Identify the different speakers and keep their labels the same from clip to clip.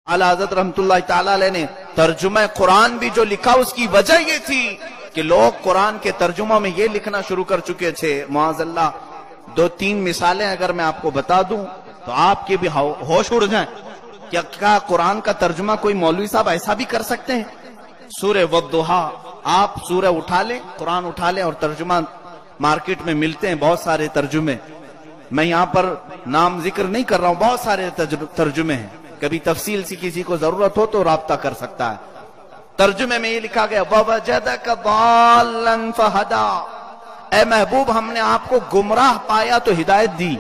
Speaker 1: आला हज़रत रहमतुल्लाह ताला अलैह ने तर्जुमा कुरान भी जो लिखा उसकी वजह ये थी कि लोग कुरान के तर्जुमा में ये लिखना शुरू कर चुके थे। मुआज़ल्लाह 2-3 मिसालें अगर मैं आपको बता दूं तो आपके भी होश उड़ जाएं। क्या कुरान का तर्जुमा कोई मौलवी साहब ऐसा भी कर सकते हैं? सूरह वद्दुहा, आप सूरह उठा लें, कुरान उठा लें और तर्जुमा मार्केट में मिलते हैं बहुत सारे तर्जुमे। मैं यहाँ पर नाम जिक्र नहीं कर रहा हूँ, बहुत सारे तर्जुमे हैं। कभी तफसील से किसी को जरूरत हो तो राब्ता कर सकता है। तर्जुमे में ये लिखा गया ववजदक दाल्लन फहदा, ए महबूब हमने आपको गुमराह पाया तो हिदायत दी।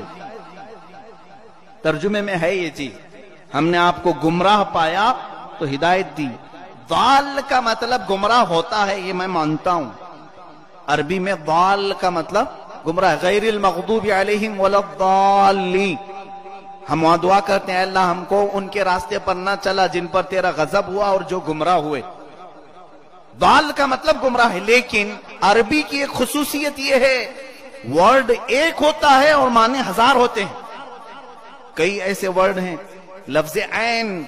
Speaker 1: तर्जुमे में है ये चीज, हमने आपको गुमराह पाया तो हिदायत दी। दाल का मतलब गुमराह होता है, ये मैं मानता हूं। अरबी में दाल का मतलब गुमराह, गैरिल मग़दूबि अलैहिम वलद्दाल्लीन। हम वहां दुआ करते हैं अल्लाह हमको उनके रास्ते पर ना चला जिन पर तेरा गजब हुआ और जो गुमराह हुए। दाल का मतलब गुमराह है, लेकिन अरबी की एक खुसूसियत यह है वर्ड एक होता है और माने हजार होते हैं। कई ऐसे वर्ड हैं, लफ्ज़ ऐन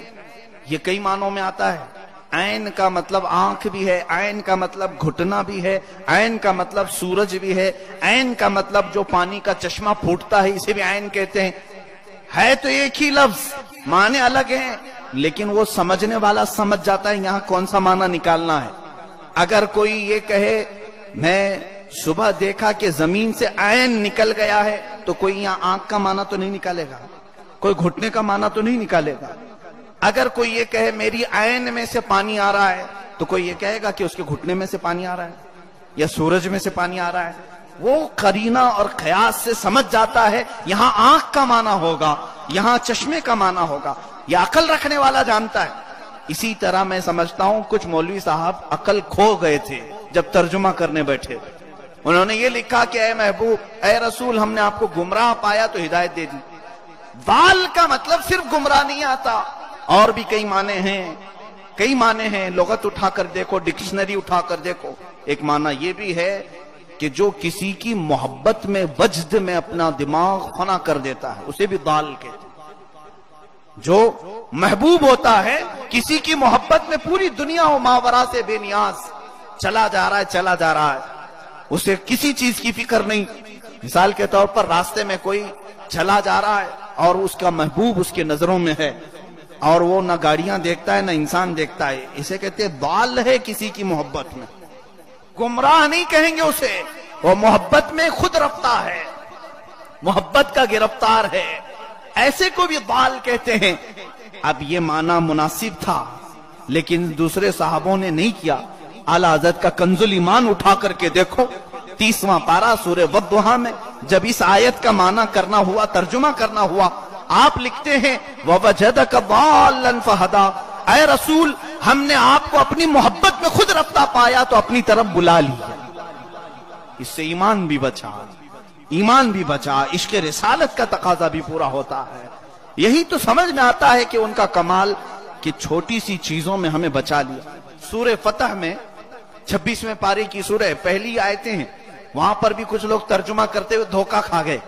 Speaker 1: ये कई मानों में आता है। ऐन का मतलब आंख भी है, ऐन का मतलब घुटना भी है, ऐन का मतलब सूरज भी है, ऐन का मतलब जो पानी का चश्मा फूटता है इसे भी ऐन कहते हैं। है तो एक ही लफ्ज, माने अलग हैं, लेकिन वो समझने वाला समझ जाता है यहां कौन सा माना निकालना है। अगर कोई ये कहे मैं सुबह देखा कि जमीन से ऐन निकल गया है, तो कोई यहां आंख का माना तो नहीं निकालेगा, कोई घुटने का माना तो नहीं निकालेगा। अगर कोई ये कहे मेरी ऐन में से पानी आ रहा है, तो कोई ये कहेगा कि उसके घुटने में से पानी आ रहा है या सूरज में से पानी आ रहा है। वो करीना और कयास से समझ जाता है यहां आंख का माना होगा, यहां चश्मे का माना होगा। यह अकल रखने वाला जानता है। इसी तरह मैं समझता हूं कुछ मौलवी साहब अकल खो गए थे जब तर्जुमा करने बैठे। उन्होंने ये लिखा कि ए महबूब, ए रसूल, हमने आपको गुमराह पाया तो हिदायत दे दी। दाल का मतलब सिर्फ गुमराह नहीं आता, और भी कई माने हैं, कई माने हैं। लुगत उठाकर देखो, डिक्शनरी उठाकर देखो। एक माना ये भी है कि जो किसी की मोहब्बत में, वज्द में अपना दिमाग फना कर देता है उसे भी दाल कहते हैं। जो महबूब होता है, किसी की मोहब्बत में पूरी दुनिया हो मावरा से बेनियाज चला जा रहा है, चला जा रहा है, उसे किसी चीज की फिक्र नहीं। मिसाल के तौर पर रास्ते में कोई चला जा रहा है और उसका महबूब उसके नजरों में है, और वो ना गाड़ियां देखता है ना इंसान देखता है, इसे कहते हैं दाल है किसी की मोहब्बत में। गुमराह नहीं कहेंगे उसे, वो मोहब्बत में खुद रफ्ता है, मोहब्बत का गिरफ्तार है, ऐसे को भी दाल कहते हैं। अब ये माना मुनासिब था, लेकिन दूसरे साहबों ने नहीं किया। आला हज़रत का कंजुल ईमान उठा करके देखो, 30वां पारा सूरह वद्दुहा में जब इस आयत का माना करना हुआ, तर्जुमा करना हुआ, आप लिखते हैं ववजदक दाल्लन फहदा, ऐ रसूल हमने आपको अपनी मोहब्बत में खुद रफ्ता पाया तो अपनी तरफ बुला लिया। इससे ईमान भी बचा, ईमान भी बचा, इश्क़ रिसालत का तकाजा भी पूरा होता है। यही तो समझ में आता है कि उनका कमाल कि छोटी सी चीजों में हमें बचा लिया। सूरह फतह में 26वें पारे की सूरह पहली आयतें हैं, वहां पर भी कुछ लोग तर्जुमा करते हुए धोखा खा गए।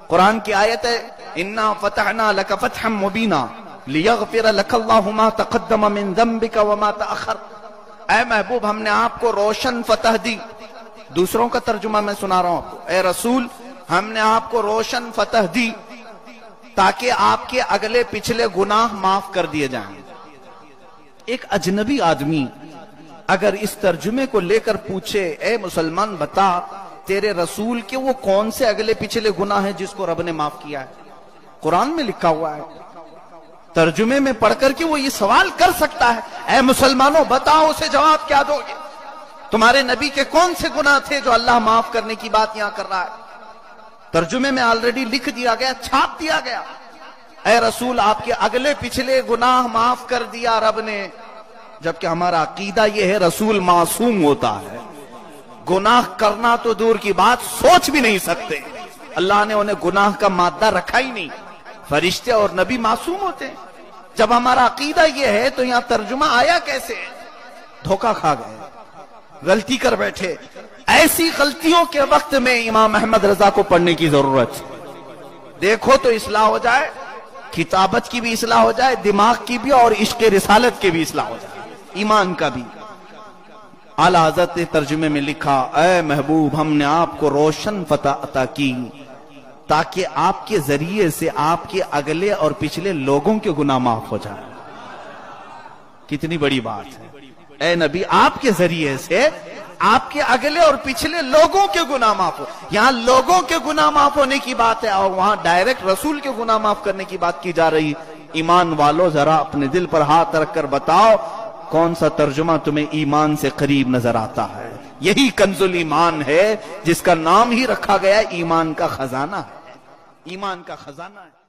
Speaker 1: कुरान की आयत है इन्ना फतहना लक फतहम मुबीना लियगफिर लकल्लाहु मा तक़द्दम मिन ज़ंबिका व मा तअख़र। ऐ महबूब हमने आपको रोशन फतह दी। दूसरों का तर्जुमा मैं सुना रहा हूं आपको। ए रसूल हमने आपको रोशन फतह दी ताकि आपके अगले पिछले गुनाह माफ कर दिए जाएं। एक अजनबी आदमी अगर इस तर्जुमे को लेकर पूछे, ए मुसलमान बता तेरे रसूल के वो कौन से अगले पिछले गुनाह हैं जिसको रब ने माफ किया है? कुरान में लिखा हुआ है। तर्जुमे में पढ़कर के वो ये सवाल कर सकता है, ए मुसलमानों बताओ, उसे जवाब क्या दोगे? तुम्हारे नबी के कौन से गुनाह थे जो अल्लाह माफ करने की बात यहां कर रहा है? तर्जुमे में ऑलरेडी लिख दिया गया, छाप दिया गया, ए रसूल आपके अगले पिछले गुनाह माफ कर दिया रब ने। जबकि हमारा अकीदा यह है रसूल मासूम होता है, गुनाह करना तो दूर की बात, सोच भी नहीं सकते। अल्लाह ने उन्हें गुनाह का मादा रखा ही नहीं। फरिश्ते और नबी मासूम होते हैं। जब हमारा अकीदा यह है तो यहां तर्जुमा आया कैसे? धोखा खा गए, गलती कर बैठे। ऐसी गलतियों के वक्त में इमाम अहमद रजा को पढ़ने की जरूरत है। देखो तो इस्लाह हो जाए। کتابت کی بھی اصلاح ہو جائے، دماغ کی بھی، اور عشق رسالت کی بھی اصلاح ہو جائے، ایمان کا بھی۔ اعلیٰ حضرت نے ترجمے میں لکھا، اے محبوب ہم نے آپ کو روشن فتح عطا کی تاکہ آپ کے ذریعے سے آپ کے اگلے اور پچھلے لوگوں کے گناہ معاف ہو جائیں۔ کتنی بڑی بات ہے، اے نبی آپ کے ذریعے سے آپ کے اگلے اور پچھلے لوگوں کے گناہ معاف ہو۔ یہاں لوگوں کے گناہ معاف ہونے کی بات ہے، اور وہاں ڈائریکٹ رسول کے گناہ معاف کرنے کی بات کی جا رہی۔ ایمان والو ذرا اپنے دل پر ہاتھ رکھ کر بتاؤ، کون سا ترجمہ تمہیں ایمان سے قریب نظر آتا ہے؟ یہی کنز الایمان ہے جس کا نام ہی رکھا گیا ایمان کا خزانہ ہے، ایمان کا خزانہ ہے۔